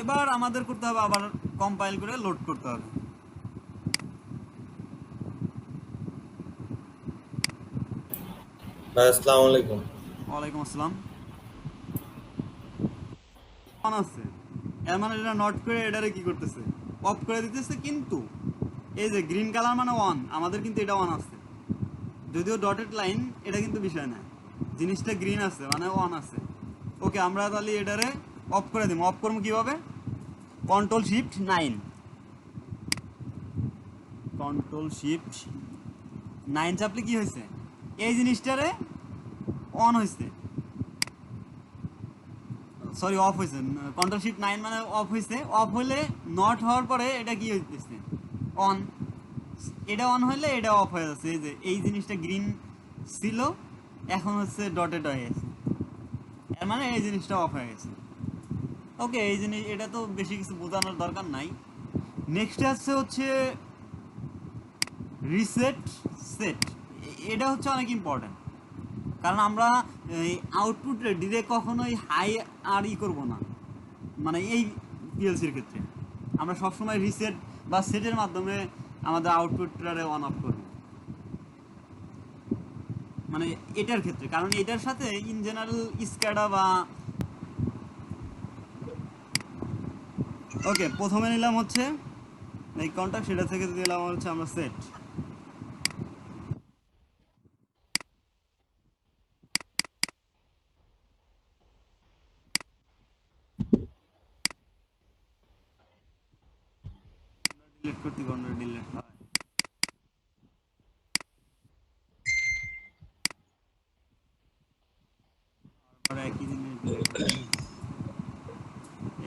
এবার আমাদের করতে হবে আবার কম্পাইল করে লোড করতে হবে। ভাই আসসালামু আলাইকুম। ওয়ালাইকুম আসসালাম। অন আছে, এর মানে এটা নট করে এটারে কি করতেছে, অফ করে দিতেছে। কিন্তু এই যে গ্রিন কালার মানে অন, আমাদের কিন্তু এটা অন আছে, যদিও ডটেড লাইন, এটা কিন্তু বিষয় না, জিনিসটা গ্রিন আছে মানে অন আছে। ওকে, আমরা তাহলে এটারে অফ করে দিব। অফ করবো কিভাবে, কন্ট্রোল শিফট 9, কন্ট্রোল শিফট 9 চাপলে কি হয়েছে, এই জিনিসটারে অন হয়েছে, সরি অফ হয়েছে। কন্ট্রোল শিফট 9 মানে অফ হয়েছে, অফ হলে নট হওয়ার পরে এটা কি হইতেছে, অন, এটা অন হলে এটা অফ হয়ে যাচ্ছে। এই যে এই জিনিসটা গ্রিন ছিল, এখন হচ্ছে ডটেড হয়ে গেছে, এর মানে এই জিনিসটা অফ হয়ে গেছে। ওকে, এই জিনিস এটা তো বেশি কিছু বোঝানোর দরকার নাই। নেক্সট আসছে হচ্ছে রিসেট সেট, এটা হচ্ছে অনেক ইম্পর্টেন্ট, কারণ আমরা এই আউটপুটে ডিরেক্ট কখনোই হাই আর ই করবো না, মানে এই পিএলসির ক্ষেত্রে আমরা সবসময় রিসেট বা সেটের মাধ্যমে আমাদের আউটপুটটারে অন অফ করব, মানে এটার ক্ষেত্রে, কারণ এটার সাথে ইন জেনারেল স্ক্যাডা বা ওকে, প্রথমে নিলাম হচ্ছে এই কন্ট্যাক্ট, সেটা থেকে দিলাম হচ্ছে আমরা সেট। ডিলিট করতে গন্ড ডিলিট হয়, আর একই জিনিস ডিলিট করতে,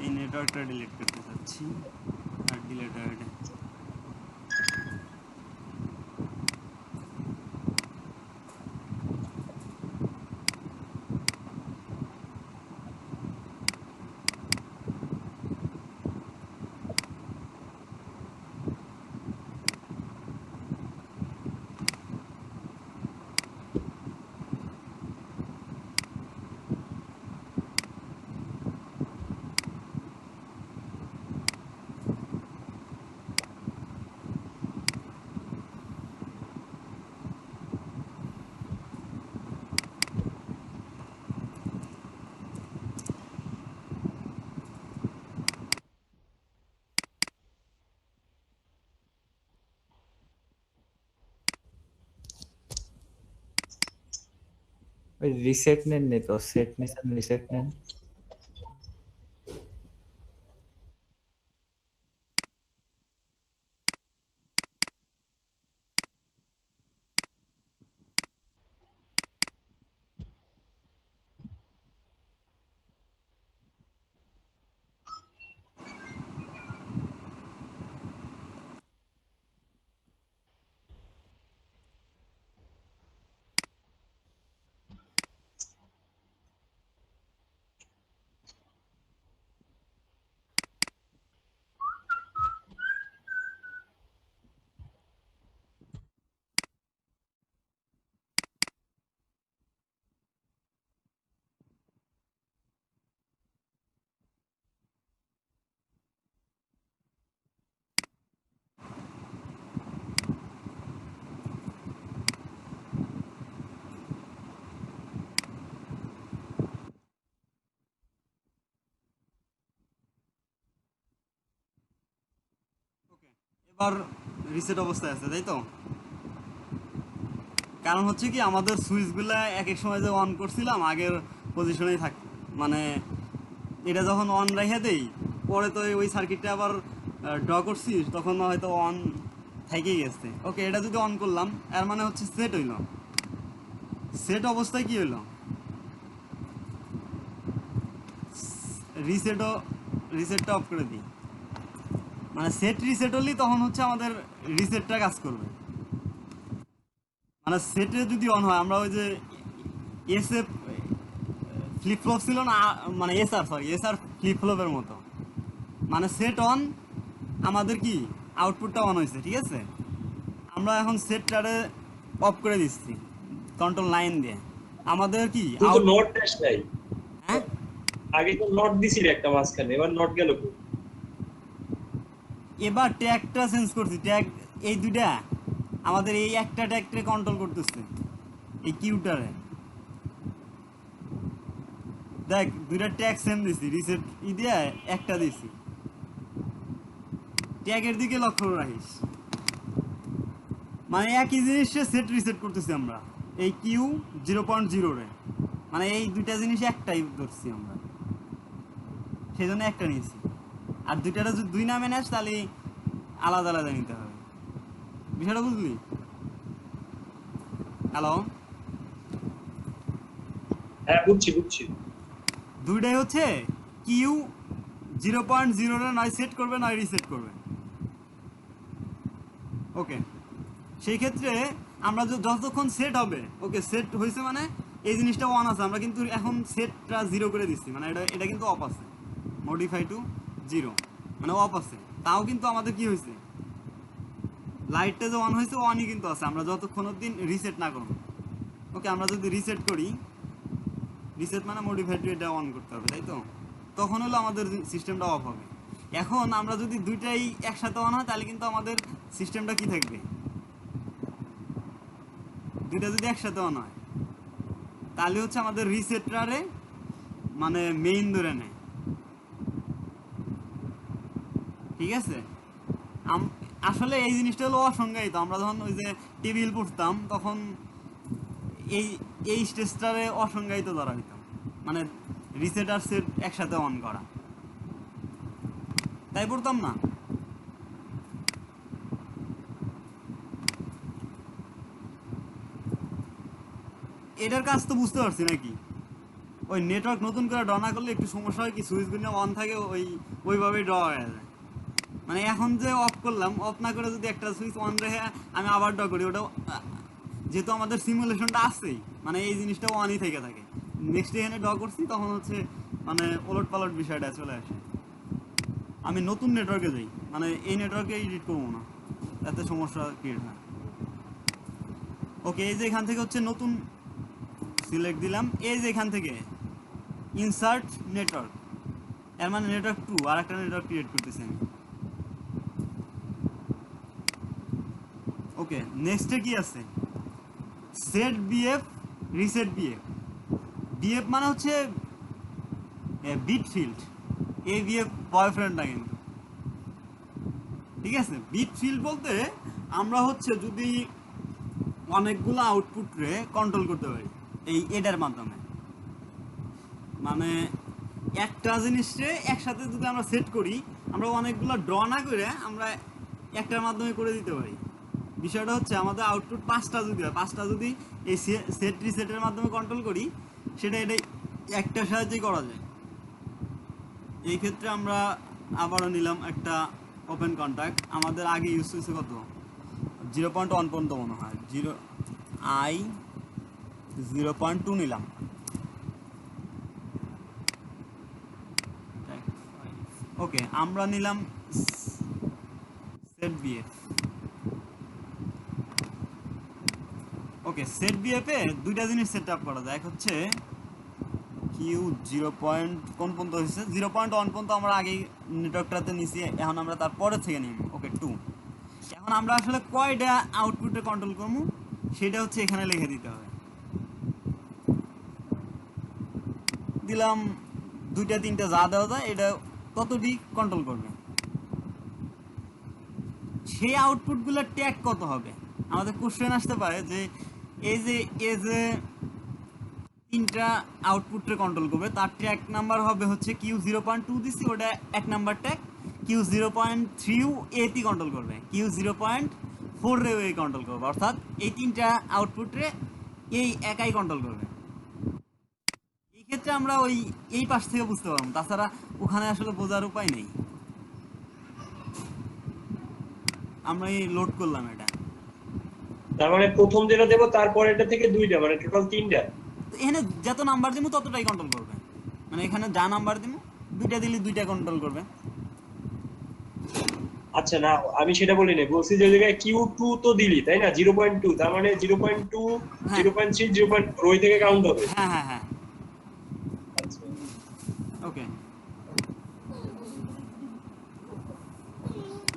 এই নেটওয়ার্কটা ডিলিট করতে চাচ্ছি, আর ডিলিট হয় এটা। ওই রিসেট নেন নি তো, সেট নিছেন, রিসেট নেন। এবার রিসেট অবস্থায় আছে, তাই তো? কারণ হচ্ছে কি আমাদের সুইচগুলো এক এক সময় যে অন করছিলাম আগের পজিশনেই থাক, মানে এটা যখন অন রেখে দেই পরে তো ওই সার্কিটটা আবার ড্র করছি, তখন হয়তো অন থেকেই গেছে। ওকে, এটা যদি অন করলাম এর মানে হচ্ছে সেট হইল। সেট অবস্থায় কি হইল, রিসেটও, রিসেটটা অফ করে দিই, মানে সেট রিসেট হলেই তখন হচ্ছে আমাদের রিসেটটা কাজ করবে। মানে সেটে যদি অন হয়, আমরা ওই যে এস এ ফ্লিপ ফ্লপ ছিল না, মানে এস আর ফ্লিপ ফ্লপের মতো, মানে সেট অন, আমাদের কি আউটপুটটা অন হয়েছে, ঠিক আছে? আমরা এখন সেটটারে অফ করে দিচ্ছি কন্ট্রোল 9 দিয়ে, আমাদের কি তুই তো আউট, নট ড্যাশ নাই, হ্যাঁ আগে তো নট দিছিলি একটা মাঝখানে, এবার নট গেল কই? এবার ট্যাগটা চেঞ্জ করছি, ট্যাগ এই দুইটা আমাদের এই একটা ট্যাগকে কন্ট্রোল করতেছে, এই কিউটারে দেখ দুইটা ট্যাগ সেম দিছি, রিসেট ই দিয়ে একটা দিছি, ট্যাগের দিকে লক্ষ্য রাখিস, মানে একই জিনিসে সেট রিসেট করতেছি আমরা এই কিউ 0.0 রে, মানে এই দুইটা জিনিস একটাই ধরছি আমরা, সেই জন্য একটা নিয়েছি। আর দুইটাটা যদি দুই নামে নেস তাহলে আলাদা আলাদা নিতে হবে, বিষয়টা বুঝলি? হ্যালো, হ্যাঁ বুঝছি বুঝছি। দুইটাই হচ্ছে কিউ 0.0 রে নয় সেট করবে নয় রিসেট করবে। ওকে, সেই ক্ষেত্রে আমরা যতক্ষণ সেট হবে, ওকে সেট হয়েছে মানে এই জিনিসটা অন আছে, আমরা কিন্তু এখন সেটটা 0 করে দিচ্ছি, মানে এটা এটা কিন্তু অফ আছে, মডিফাই টু 0 মানে অফ আছে, তাও কিন্তু আমাদের কি হয়েছে, লাইটটা যে অন হয়েছে অনই কিন্তু আছে, আমরা যতক্ষণ অবধি রিসেট না করব। ওকে, আমরা যদি রিসেট করি, রিসেট মানে মডিফাই টু এটা অন করতে হবে, তাই তো? তখন হলো আমাদের সিস্টেমটা অফ হবে। এখন আমরা যদি দুইটাই একসাথে অন হয় তাহলে কিন্তু আমাদের সিস্টেমটা কি থাকবে, দুইটা যদি একসাথে অন হয় তাহলে হচ্ছে আমাদের রিসেটটারে মানে মেইন ধরে নেয়, ঠিক আছে? আসলে এই জিনিসটা হলো অসংজ্ঞায়িত, আমরা যখন ওই যে টেবিল পড়তাম তখন এই এই স্টেজটারে অসংজ্ঞায়িত ধরা হইতো, মানে রিসেট আর সেট একসাথে অন করা, তাই পড়তাম না? এটার কাজ তো বুঝতে পারছি নাকি? ওই নেটওয়ার্ক নতুন করে ড্র না করলে একটু সমস্যা হয় কি, সুইচগুলো অন থাকে ওইভাবেই ড্র হয়ে যায়, মানে এখন যে অফ করলাম, অফ না করে যদি একটা সুইচ অন রেখে আমি আবার ড্র করি, ওটা যেহেতু আমাদের সিমুলেশনটা আসছেই, মানে এই জিনিসটা অনই থেকে থাকে, নেক্সট এখানে ড্র করছি তখন হচ্ছে মানে ওলট পালট বিষয়টা চলে আসে। আমি নতুন নেটওয়ার্কে যাই, মানে এই নেটওয়ার্কে এডিট করবো না, তাতে সমস্যা ক্রিয়েট হয়। ওকে, এই যে এখান থেকে হচ্ছে নতুন সিলেক্ট দিলাম, এই যে এখান থেকে ইনসার্ট নেটওয়ার্ক, এর মানে নেটওয়ার্ক 2 আর একটা নেটওয়ার্ক ক্রিয়েট করতেছি আমি। ওকে, নেক্সটে কি আছে, set BF, reset BF. BF মানে হচ্ছে বিট ফিল্ড, এই বিএফ বয়ফ্রেন্ড না কিন্তু, ঠিক আছে? বিট ফিল্ড বলতে আমরা হচ্ছে যদি অনেকগুলো আউটপুট রে কন্ট্রোল করতে পারি, এটার মাধ্যমে, মানে একটা জিনিসে একসাথে যদি আমরা সেট করি, আমরা অনেকগুলো ড্র না করে আমরা একটার মাধ্যমে করে দিতে পারি। বিষয়টা হচ্ছে আমাদের আউটপুট 5টা যদি হয়, 5টা যদি এই সেট রিসেটের মাধ্যমে কন্ট্রোল করি, সেটা এটাই একটার সাহায্যেই করা যায়। এই ক্ষেত্রে আমরা আবারও নিলাম একটা ওপেন কন্ট্যাক্ট। আমাদের আগে ইউজ হয়েছে কত, 0.1 পর্যন্ত মনে হয়, 0.2 নিলাম। ওকে, আমরা নিলাম সেট বিএফ। ওকে, সেট বিএফ এ দুইটা জিনিস সেট আপ করা যায়। এক হচ্ছে কিউ 0. কোন পর্যন্ত হয়েছে, 0.1 পর্যন্ত আমরা আগেই নেটওয়ার্কটাতে নিছি, এখন আমরা তারপরে থেকে নিব। ওকে 2। এখন আমরা আসলে কয়টা আউটপুটে কন্ট্রোল করবো সেটা হচ্ছে এখানে লিখে দিতে হবে। দিলাম 2টা 3টা যা দেওয়া যায়, এটা ততটি কন্ট্রোল করবে। সেই আউটপুটগুলোর ট্যাগ কত হবে, আমাদের কোশ্চেন আসতে পারে যে এই যে 3টা আউটপুটে কন্ট্রোল করবে, তার ট্যাগ নাম্বার হবে হচ্ছে কিউ 0.2 দিছি, ওটা 1 নাম্বার ট্যাগ। কিউ 0.3 এটি কন্ট্রোল করবে, কিউ 0.4 রে এই কন্ট্রোল করবে, অর্থাৎ এই 3টা আউটপুটে এই একাই কন্ট্রোল করবে। এই ক্ষেত্রে আমরা এই পাশ থেকে বুঝতে পারবো, তাছাড়া ওখানে আসলে বোঝার উপায় নেই। আমরা এই লোড করলাম এটা, তার মানে প্রথম যেটা দেবো তারপর এটা থেকে 2টা, মানে টোটাল 3টা। এখানে যত নাম্বার দিব ততটাই কন্ট্রোল করবে, মানে এখানে যা নাম্বার দিব 2টা দিলে 2টা কন্ট্রোল করবে। আচ্ছা না, আমি সেটা বলি না, বলছি যে জায়গায় Q2 তো দিলি তাই না, 0.2, তার মানে 0.2, হ্যাঁ। 0.3, 0.4 ওই থেকে কাউন্ট হবে। হ্যাঁ হ্যাঁ হ্যাঁ। আচ্ছা, ওকে,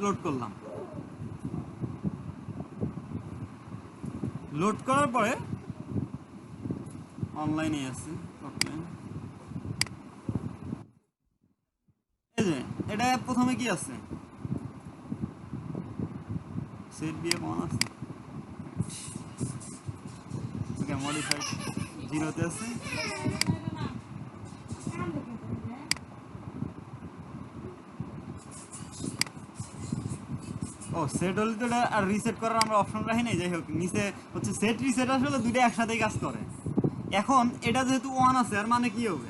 লোড করলাম। লোড করার পরে অনলাইনে আছে। ওকে, এই যে এটা প্রথমে কি আছে, সেট দিয়ে অন আছে। ওকে, মডিফাইড 0-তে আছে। ও সেট হলে তো এটা আর রিসেট করার আমরা অপশন রাখি নাই। যাই হোক, নিচে হচ্ছে সেট রিসেট, আসলে দুইটা একসাথেই কাজ করে। এখন এটা যেহেতু 1 আছে, আর মানে কি হবে,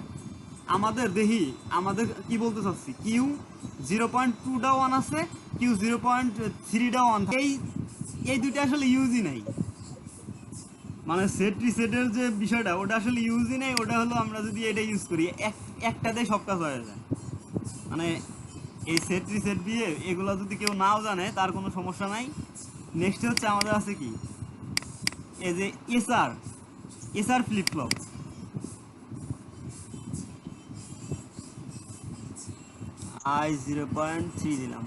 আমাদের দেখি আমাদের কি বলতে চাচ্ছি, কিউ 0.2টা 1 আছে, কিউ 0.3টা 1, এই দুইটা আসলে ইউজই নাই। মানে সেট রিসেটের যে বিষয়টা, ওটা আসলে ইউজই নেই। ওটা হলো আমরা যদি এটা ইউজ করি, একটাতেই সব কাজ হয়ে যায়। মানে এই সেট রিসেট দিয়ে এগুলো যদি কেউ নাও জানে তার কোনো সমস্যা নাই। নেক্সট হচ্ছে আমাদের আছে কি, এই যে এসআর ফ্লিপ ফ্লপ। I 0.3 দিলাম।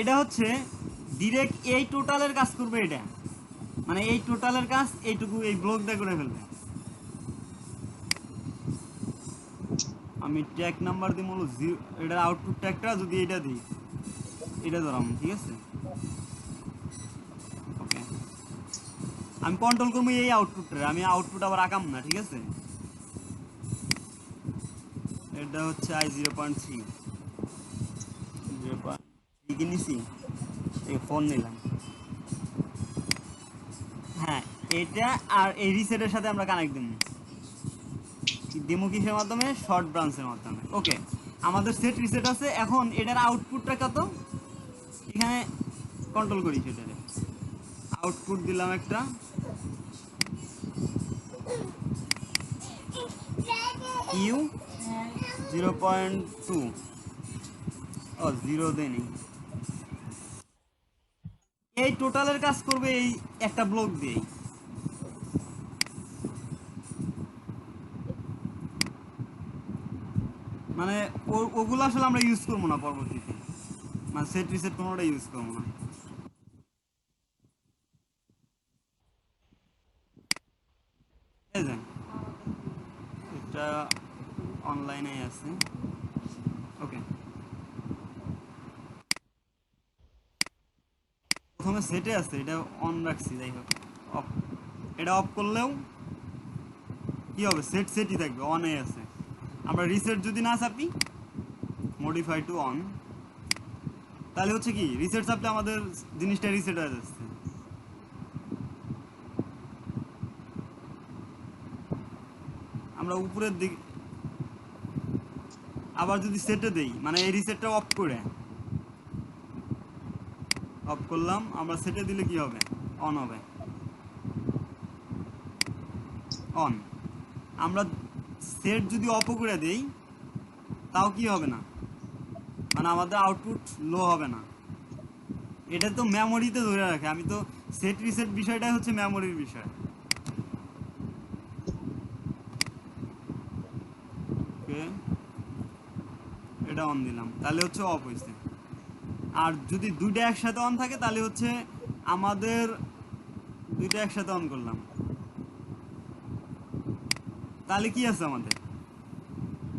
এটা হচ্ছে ডিরেক্ট এই টোটালের কাজ করবে। এটা মানে এই টোটালের কাজ এইটুকু এই ব্লক দিয়ে করে ফেলবে। আমি ট্যাগ নাম্বার দিই মূল, এটার আউটপুট ট্যাগটা যদি এটা দিই, এটা ধরাম, ঠিক আছে। ওকে, আমি কন্ট্রোল করবো এই আউটপুটটা, আমি আউটপুট আবার আঁকাম না, ঠিক আছে। এটা হচ্ছে I 0.3 কি নিছি, এই ফোন নিলাম। হ্যাঁ, এটা আর এই রিসেটের সাথে আমরা কানেক্ট দিমু কিসের মাধ্যমে, শর্ট ব্রাঞ্চের মাধ্যমে। ওকে, আমাদের সেট রিসেট আছে। এখন এটার আউটপুটটা কত, এখানে কন্ট্রোল করি সেটারে। আউটপুট দিলাম একটা, ইউ 0.2, ও 0 দেনি। এই টোটালের কাজ করবে এই একটা ব্লক দিয়ে। মানে ওগুলো আসলে আমরা ইউজ করবো না পরবর্তীতে, মানে সেট রিসেট কোনোটা ইউজ করবো না। এই যে এটা অনলাইনে আছে। ওকে, প্রথমে সেটে আছে, এটা অন রাখছি, যাই হোক অফ। এটা অফ করলেও কি হবে, সেট সেটই থাকবে, অনে আছে। আমরা রিসেট যদি না চাপি, মডিফাই টু অন, তাহলে হচ্ছে কি রিসেট চাপলে আমাদের জিনিসটা রিসেট হয়ে যাচ্ছে। আমরা উপরের দিকে আবার যদি সেটে দেই, মানে এই রিসেটটা অফ করে অফ করলাম, আমরা সেটে দিলে কি হবে, অন হবে, অন। আমরা সেট যদি অফ করে দেই তাও কি হবে না, মানে আমাদের আউটপুট লো হবে না। এটা তো মেমোরিতে ধরে রাখে, আমি তো সেট রিসেট বিষয়টাই হচ্ছে মেমোরির বিষয়। ওকে, এটা অন দিলাম, তাহলে হচ্ছে অফ হয়েছে। আর যদি দুইটা একসাথে অন থাকে তাহলে হচ্ছে আমাদের দুইটা একসাথে অন করলাম, তাহলে কি আছে আমাদের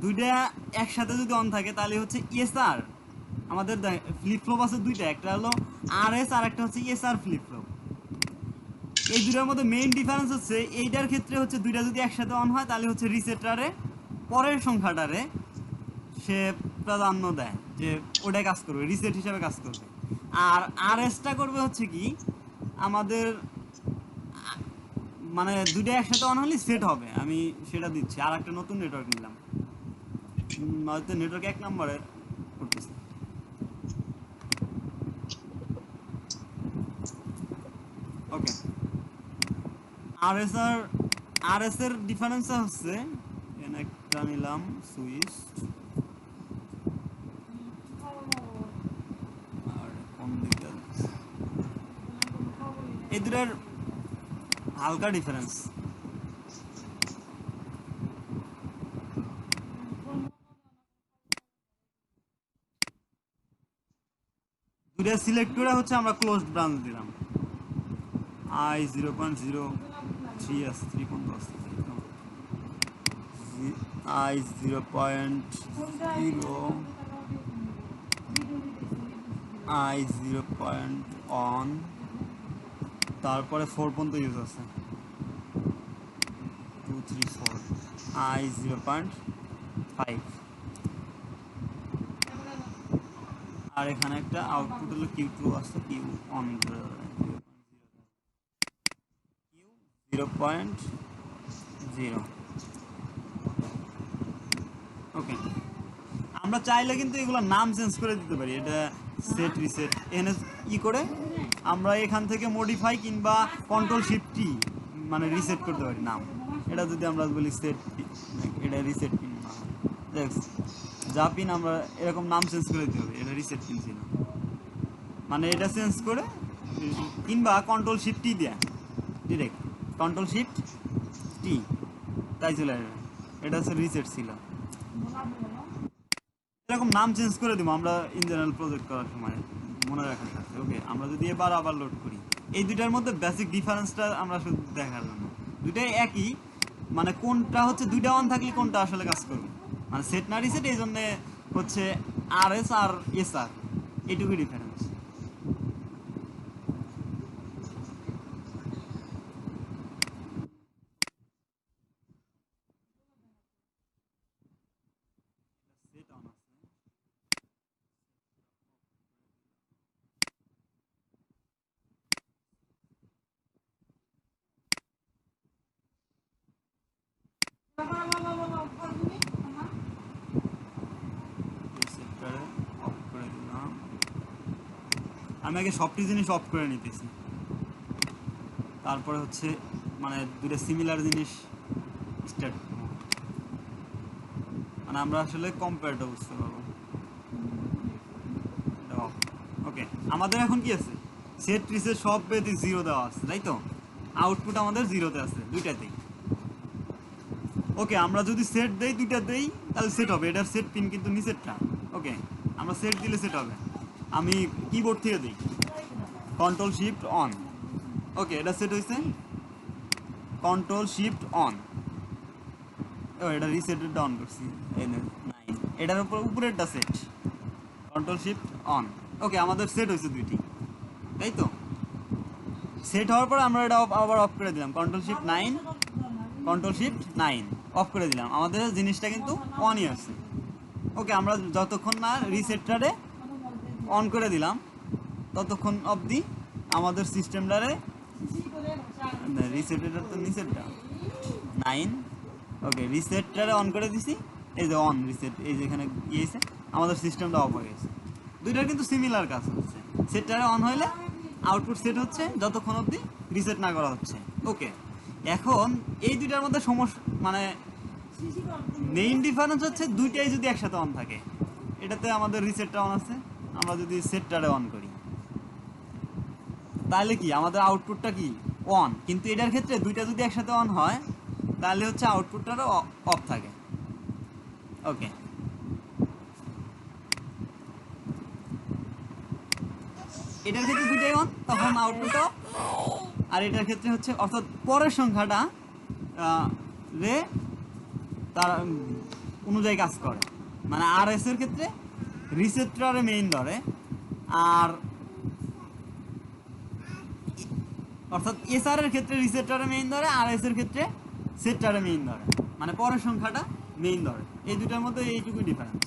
দুইটা একসাথে যদি অন থাকে তাহলে হচ্ছে এসআর, আমাদের ফ্লিপ ফ্লপ আছে দুইটা, একটা হলো আর এস আর একটা হচ্ছে এসআর ফ্লিপ ফ্লপ। এই দুটার মধ্যে মেইন ডিফারেন্স হচ্ছে এইটার ক্ষেত্রে হচ্ছে দুইটা যদি একসাথে অন হয় তাহলে হচ্ছে রিসেটারে পরের সংখ্যাটারে সে প্রাধান্য দেয়, যে ওটাই কাজ করবে, রিসেট হিসাবে কাজ করবে। আর আর এসটা করবে হচ্ছে কি আমাদের, মানে দুইটা একসাথে অন হলে সেট হবে। আমি সেটা দিচ্ছি, আর একটা নতুন নেটওয়ার্ক নিলাম, হয়তো নেটওয়ার্ক 1 নম্বরে করতেছে। ওকে, আর এস এর ডিফারেন্স হচ্ছে, এখানে একটা নিলাম সুইচ, আর কোন দিকটা এই দুটার হালকা ডিফারেন্স। দুটা সিলেক্ট করে হচ্ছে আমরা ক্লোজড ব্রাঞ্চ দিলাম, আই 0.03 আছে, 3 পর্যন্ত আছে, আই 0.0, আই 0.1, তারপরে 4 পর্যন্ত ইউজ আছে, 2 3 4, আই 0.5, আর এখানে একটা আউটপুট হলো Q2 আছে, কিউ অন করে Q 0.0। ওকে, আমরা চাইলে কিন্তু এগুলো নাম চেঞ্জ করে দিতে পারি, এটা সেট রিসেট এখানে করে আমরা এখান থেকে মডিফাই কিংবা কন্ট্রোল শিফট টি মানে রিসেট করতে পারি নাম। এটা যদি আমরা বলি সেট, এটা রিসেট পিন, যা পিন আমরা এরকম নাম চেঞ্জ করে দিতে হবে, এটা রিসেট পিন ছিল, মানে এটা চেঞ্জ করে কিংবা কন্ট্রোল শিফট টি দেয়া, ডিরেক্ট কন্ট্রোল শিফট টি, তাই চলে আসবে, এটা হচ্ছে রিসেট ছিল। এরকম নাম চেঞ্জ করে দিব আমরা ইন জেনারেল প্রজেক্ট করার সময়, মনে রাখার সাথে। ওকে, আমরা যদি এবার আবার লোড করি, এই দুইটার মধ্যে বেসিক ডিফারেন্সটা আমরা শুধু দেখার জন্য, দুইটাই একই, মানে কোনটা হচ্ছে দুইটা অন থাকলে কোনটা আসলে কাজ করবে, মানে সেট না রিসেট, এই জন্য হচ্ছে আর এস আর এস আর, এইটুকুই ডিফারেন্স। আমি আগে সবটি জিনিস অফ করে নিতেছি, তারপরে হচ্ছে মানে দুটো সিমিলার জিনিস স্টার্ট, মানে আমরা আসলে কম্পেয়ারটা বুঝতে পারবো। ওকে, আমাদের এখন কি আছে, সেট রিসেট সব পেতে 0 দেওয়া আছে, তাই তো আউটপুট আমাদের 0-তে আছে দুইটাতেই। ওকে, আমরা যদি সেট দেই দুইটাতেই তাহলে সেট হবে, এটার সেট পিন কিন্তু নিচেরটা। ওকে, আমরা সেট দিলে সেট হবে। আমি কিবোর্ড থেকে দিই কন্ট্রোল শিফট অন, ওকে এটা সেট হয়েছে, কন্ট্রোল শিফট অন, ও এটা রিসেটের ডাউন করছি, এই 9, এটার উপরেরটা সেট, কন্ট্রোল শিফট অন। ওকে, আমাদের সেট হয়েছে দুইটি, তাই তো সেট হওয়ার পর আমরা এটা আবার অফ করে দিলাম, কন্ট্রোল শিফট 9 অফ করে দিলাম, আমাদের জিনিসটা কিন্তু অনই আছে। ওকে, আমরা যতক্ষণ না রিসেটটারে অন করে দিলাম ততক্ষণ অবধি আমাদের সিস্টেমটারে রিসেটটা তো নিচেরটা 9, ওকে রিসেটটারে অন করে দিছি, এই যে অন রিসেট, এই যে এখানে গিয়েছে আমাদের সিস্টেমটা অফ হয়ে গেছে। দুইটার কিন্তু সিমিলার কাজ হচ্ছে, সেটটারে অন হইলে আউটপুট সেট হচ্ছে যতক্ষণ অবধি রিসেট না করা হচ্ছে। ওকে, এখন এই দুইটার মধ্যে সমস্যা মানে মেইন ডিফারেন্স হচ্ছে দুইটাই যদি একসাথে অন থাকে, এটাতে আমাদের রিসেটটা অন আছে, আমরা যদি সেটটারে অন করি তাহলে কি আমাদের আউটপুটটা কি অন, কিন্তু এটার ক্ষেত্রে দুইটা যদি একসাথে অন হয় তাহলে হচ্ছে আউটপুটটারও অফ থাকে। ওকে, এটার ক্ষেত্রে দুইটাই অন, তখন আউটপুটটা, আর এটার ক্ষেত্রে হচ্ছে অর্থাৎ পরের সংখ্যাটা রে তার অনুযায়ী কাজ করে, মানে আর এস এর ক্ষেত্রে রিসেপ্টরে মেইন ধরে, আর অর্থাৎ এসআর এর ক্ষেত্রে রিসেপ্টরে মেইন ধরে, আর এস এর ক্ষেত্রে সেটটারে মেইন ধরে, মানে পরের সংখ্যাটা মেইন ধরে। এই দুটার মধ্যে এইটুকুই ডিফারেন্স।